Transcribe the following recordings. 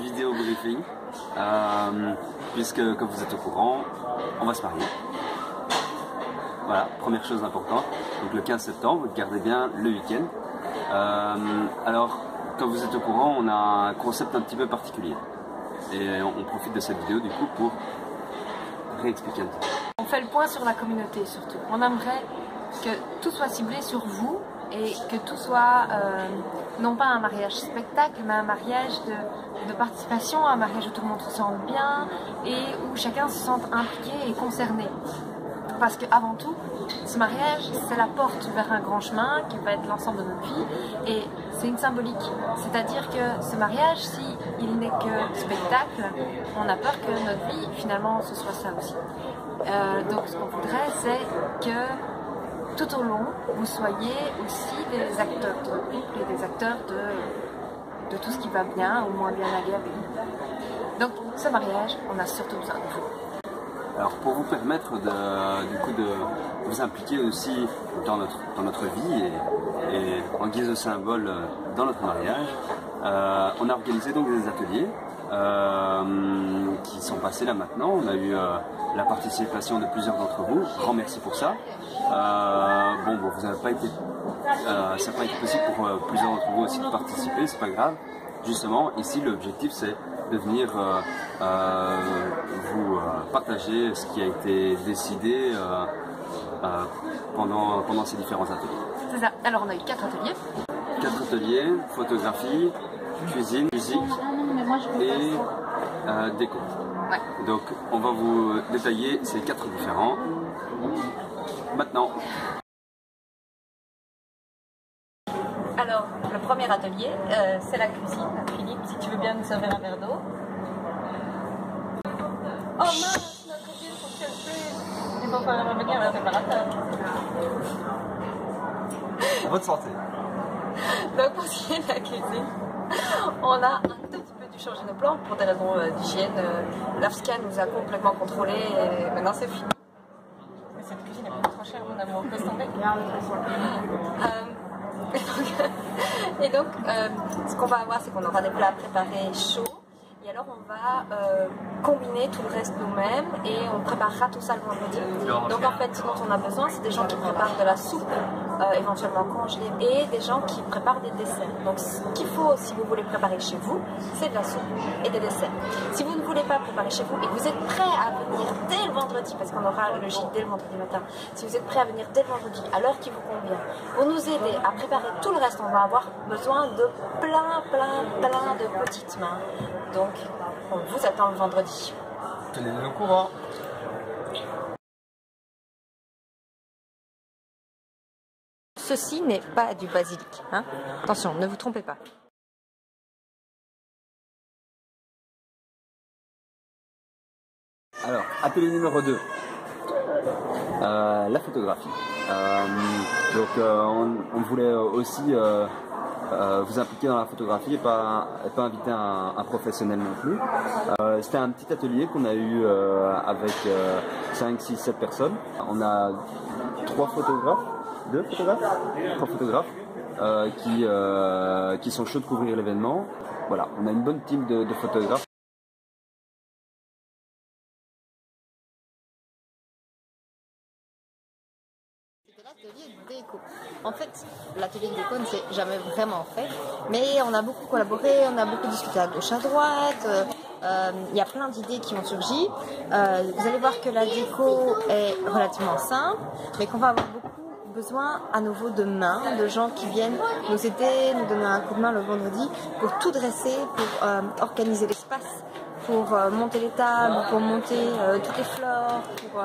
vidéo briefing, puisque comme vous êtes au courant, on va se marier. Voilà, première chose importante. Donc le 15 septembre, gardez bien le week-end. Alors, comme vous êtes au courant, on a un concept un petit peu particulier. Et on profite de cette vidéo du coup pour réexpliquer un petit peu. On fait le point sur la communauté surtout. On aimerait que tout soit ciblé sur vous et que tout soit non pas un mariage spectacle, mais un mariage de participation, un mariage où tout le monde se sente bien et où chacun se sente impliqué et concerné. Parce qu'avant tout, ce mariage, c'est la porte vers un grand chemin qui va être l'ensemble de notre vie et c'est une symbolique. C'est-à-dire que ce mariage, s'il n'est que spectacle, on a peur que notre vie, finalement, ce soit ça aussi. Donc ce qu'on voudrait, c'est que tout au long, vous soyez aussi des acteurs de votre couple et des acteurs de tout ce qui va bien ou moins bien aller avec nous. Donc ce mariage, on a surtout besoin de vous. Alors pour vous permettre de vous impliquer aussi dans notre vie et en guise de symbole dans notre mariage, on a organisé donc des ateliers qui sont passés là maintenant. On a eu la participation de plusieurs d'entre vous. Grand merci pour ça. Vous n'avez pas été, ça n'a pas été possible pour plusieurs d'entre vous aussi de participer, c'est pas grave. Justement, ici l'objectif c'est de venir vous partager ce qui a été décidé pendant ces différents ateliers. C'est ça. Alors on a eu 4 ateliers. 4 ateliers, photographie, cuisine, musique et déco. Ouais. Donc on va vous détailler ces 4 différents. Maintenant. Alors, le premier atelier, c'est la cuisine. Philippe, si tu veux bien nous servir un verre d'eau. Oh mince, notre Dieu, faut que je le fasse. Il faut faire revenir le réparateur. Votre santé. Donc, pour ce qui est de la cuisine, on a un tout petit peu dû changer nos plans pour des raisons d'hygiène. L'AFSCA nous a complètement contrôlés et maintenant c'est fini. Mais cette cuisine est beaucoup trop chère, mon amour. On peut se tomber. Et donc, ce qu'on va avoir, c'est qu'on aura des plats préparés chauds. Et alors, on va combiner tout le reste nous-mêmes et on préparera tout ça le vendredi. Donc, en fait, ce dont on a besoin, c'est des gens qui préparent de la soupe, éventuellement congelée, et des gens qui préparent des desserts. Donc, ce qu'il faut, si vous voulez préparer chez vous, c'est de la soupe et des desserts. Si vous ne voulez pas préparer chez vous et que vous êtes prêt à venir dès le vendredi, parce qu'on aura le gîte dès le vendredi matin, si vous êtes prêt à venir dès le vendredi, à l'heure qui vous convient, pour nous aider à préparer tout le reste, on va avoir besoin de plein de petites mains. Donc, on vous attend le vendredi. Tenez-nous au courant. Ceci n'est pas du basilic. Hein. Attention, ne vous trompez pas. Alors, atelier numéro 2. La photographie. On voulait aussi vous impliquer dans la photographie et pas inviter un professionnel non plus. C'était un petit atelier qu'on a eu avec 5, 6, 7 personnes. On a 3 photographes, 2 photographes, 3 photographes qui sont chauds de couvrir l'événement. Voilà, on a une bonne team de photographes. L'atelier déco. En fait, l'atelier de déco ne s'est jamais vraiment fait, mais on a beaucoup collaboré, on a beaucoup discuté à gauche, à droite. Il y a plein d'idées qui ont surgi. Vous allez voir que la déco est relativement simple, mais qu'on va avoir beaucoup besoin à nouveau de mains, de gens qui viennent nous aider, nous donner un coup de main le vendredi pour tout dresser, pour organiser l'espace, pour monter les tables, pour monter toutes les fleurs, pour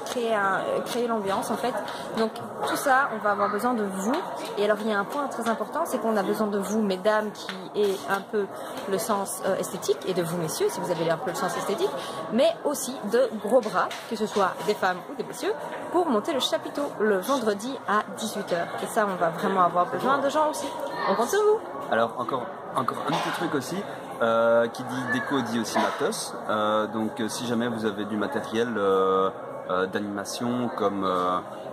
créer l'ambiance en fait. Donc tout ça, on va avoir besoin de vous. Et alors il y a un point très important, c'est qu'on a besoin de vous, mesdames, qui aient un peu le sens esthétique, et de vous, messieurs, si vous avez un peu le sens esthétique, mais aussi de gros bras, que ce soit des femmes ou des messieurs, pour monter le chapiteau le vendredi à 18 h. Et ça, on va vraiment avoir besoin de gens aussi. On compte sur vous. Alors encore un petit truc aussi, qui dit déco dit aussi matos. Donc si jamais vous avez du matériel d'animation comme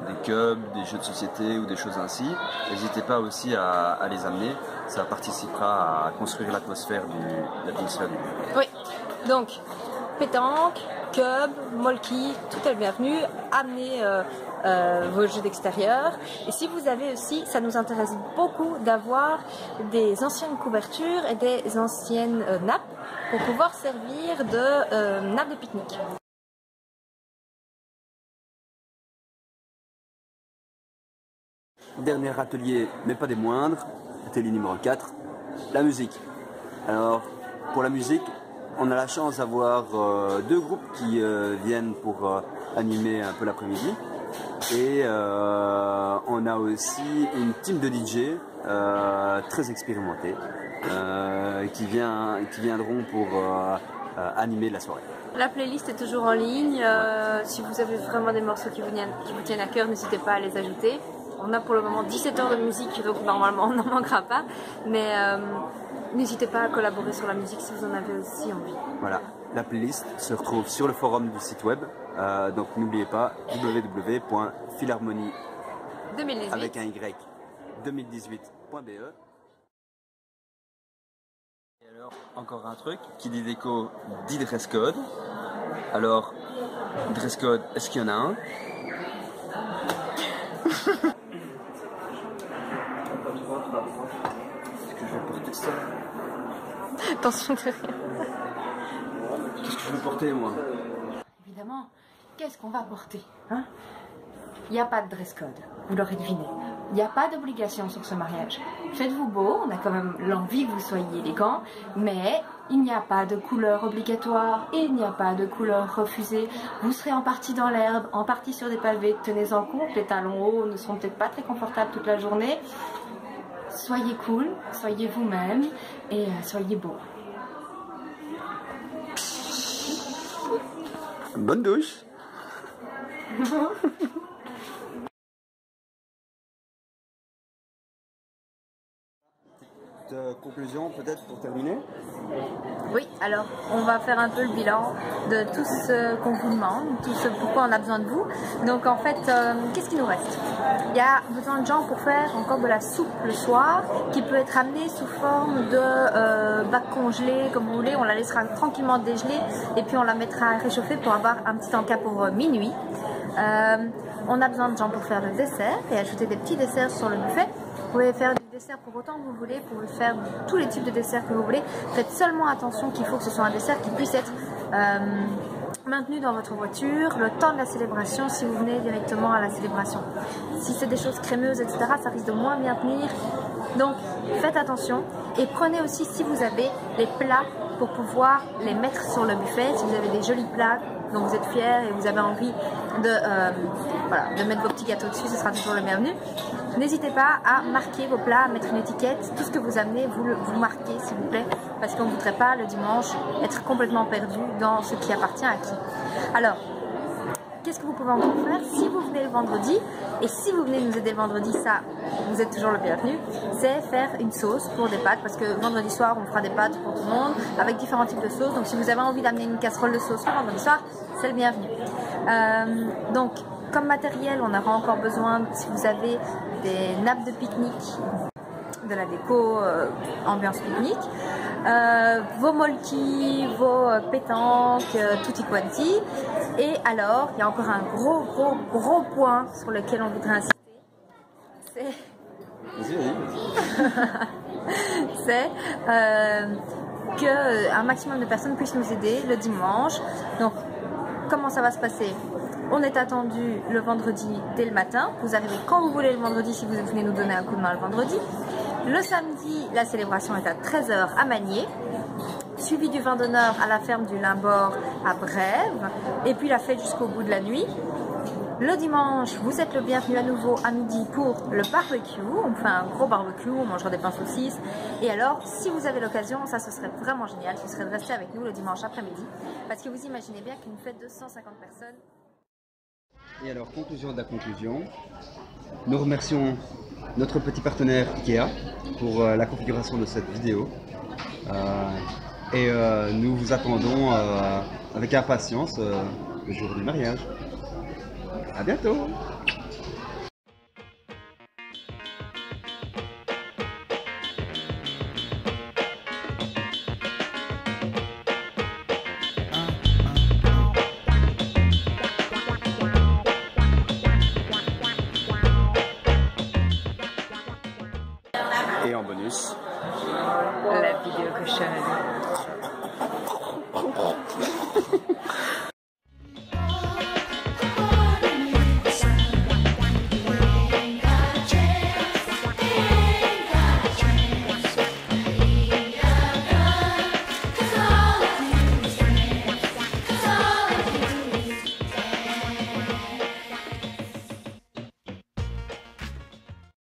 des cubs, des jeux de société ou des choses ainsi. N'hésitez pas aussi à les amener, ça participera à construire l'atmosphère du lieu. Oui, donc pétanque, cub, molki, tout est le bienvenu. Amenez vos jeux d'extérieur. Et si vous avez aussi, ça nous intéresse beaucoup d'avoir des anciennes couvertures et des anciennes nappes pour pouvoir servir de nappes de pique-nique. Dernier atelier, mais pas des moindres, atelier numéro 4, la musique. Alors, pour la musique, on a la chance d'avoir deux groupes qui viennent pour animer un peu l'après-midi. Et on a aussi une team de DJ très expérimentés qui viendront pour animer la soirée. La playlist est toujours en ligne. Si vous avez vraiment des morceaux qui vous tiennent à cœur, n'hésitez pas à les ajouter. On a pour le moment 17 heures de musique, donc normalement on n'en manquera pas. Mais n'hésitez pas à collaborer sur la musique si vous en avez aussi envie. Voilà, la playlist se retrouve sur le forum du site web. Donc n'oubliez pas www.philharmonie avec un y 2018.be. Et alors encore un truc qui dit déco dit dress code. Alors dress code, est-ce qu'il y en a un? Est-ce que je vais porter ça? Attention de rien. Qu'est-ce que je vais porter moi? Évidemment, qu'est-ce qu'on va porter, hein? Il n'y a pas de dress code, vous l'aurez deviné. Il n'y a pas d'obligation sur ce mariage. Faites-vous beau, on a quand même l'envie que vous soyez élégant, mais il n'y a pas de couleur obligatoire et il n'y a pas de couleur refusée. Vous serez en partie dans l'herbe, en partie sur des pavés, tenez-en compte, les talons hauts ne seront peut-être pas très confortables toute la journée. Soyez cool, soyez vous-même et soyez beau. Bonne douche. Conclusion peut-être pour terminer? Oui, alors on va faire un peu le bilan de tout ce qu'on vous demande, tout ce pourquoi on a besoin de vous. Donc en fait, qu'est-ce qu'il nous reste? Il y a besoin de gens pour faire encore de la soupe le soir, qui peut être amenée sous forme de bac congelé, comme vous voulez. On la laissera tranquillement dégeler et puis on la mettra à réchauffer pour avoir un petit encas pour minuit. On a besoin de gens pour faire le dessert et ajouter des petits desserts sur le buffet. Vous pouvez faire du dessert pour autant que vous voulez, vous pouvez faire tous les types de desserts que vous voulez. Faites seulement attention qu'il faut que ce soit un dessert qui puisse être maintenu dans votre voiture le temps de la célébration si vous venez directement à la célébration. Si c'est des choses crémeuses, etc., ça risque de moins bien tenir. Donc faites attention et prenez aussi, si vous avez, les plats pour pouvoir les mettre sur le buffet. Si vous avez des jolis plats dont vous êtes fiers et vous avez envie de mettre vos petits gâteaux dessus, ce sera toujours le bienvenu. N'hésitez pas à marquer vos plats, à mettre une étiquette. Tout ce que vous amenez, vous marquez s'il vous plaît, parce qu'on ne voudrait pas le dimanche être complètement perdu dans ce qui appartient à qui. Alors, qu'est-ce que vous pouvez encore faire si vous venez le vendredi? Et si vous venez nous aider le vendredi, ça, vous êtes toujours le bienvenu. C'est faire une sauce pour des pâtes, parce que vendredi soir, on fera des pâtes pour tout le monde, avec différents types de sauces. Donc si vous avez envie d'amener une casserole de sauce le vendredi soir, c'est le bienvenu. Donc, comme matériel, on aura encore besoin, si vous avez des nappes de pique-nique, de la déco ambiance pique-nique, vos molki, vos pétanques, tutti quanti. Et alors, il y a encore un gros point sur lequel on voudrait insister. C'est qu'un maximum de personnes puissent nous aider le dimanche. Donc, comment ça va se passer? On est attendu le vendredi dès le matin. Vous arrivez quand vous voulez le vendredi si vous venez nous donner un coup de main le vendredi. Le samedi, la célébration est à 13 h à Magnier, suivi du vin d'honneur à la ferme du Limbord à Brève, et puis la fête jusqu'au bout de la nuit. Le dimanche, vous êtes le bienvenu à nouveau à midi pour le barbecue. On fait un gros barbecue, on mangera des pains saucisses. Et alors, si vous avez l'occasion, ça ce serait vraiment génial, ce serait de rester avec nous le dimanche après-midi. Parce que vous imaginez bien qu'une fête de 150 personnes... Et alors, conclusion de la conclusion, nous remercions notre petit partenaire Ikea pour la configuration de cette vidéo. Nous vous attendons avec impatience le jour du mariage. À bientôt. Et en bonus, la vidéo cochonne.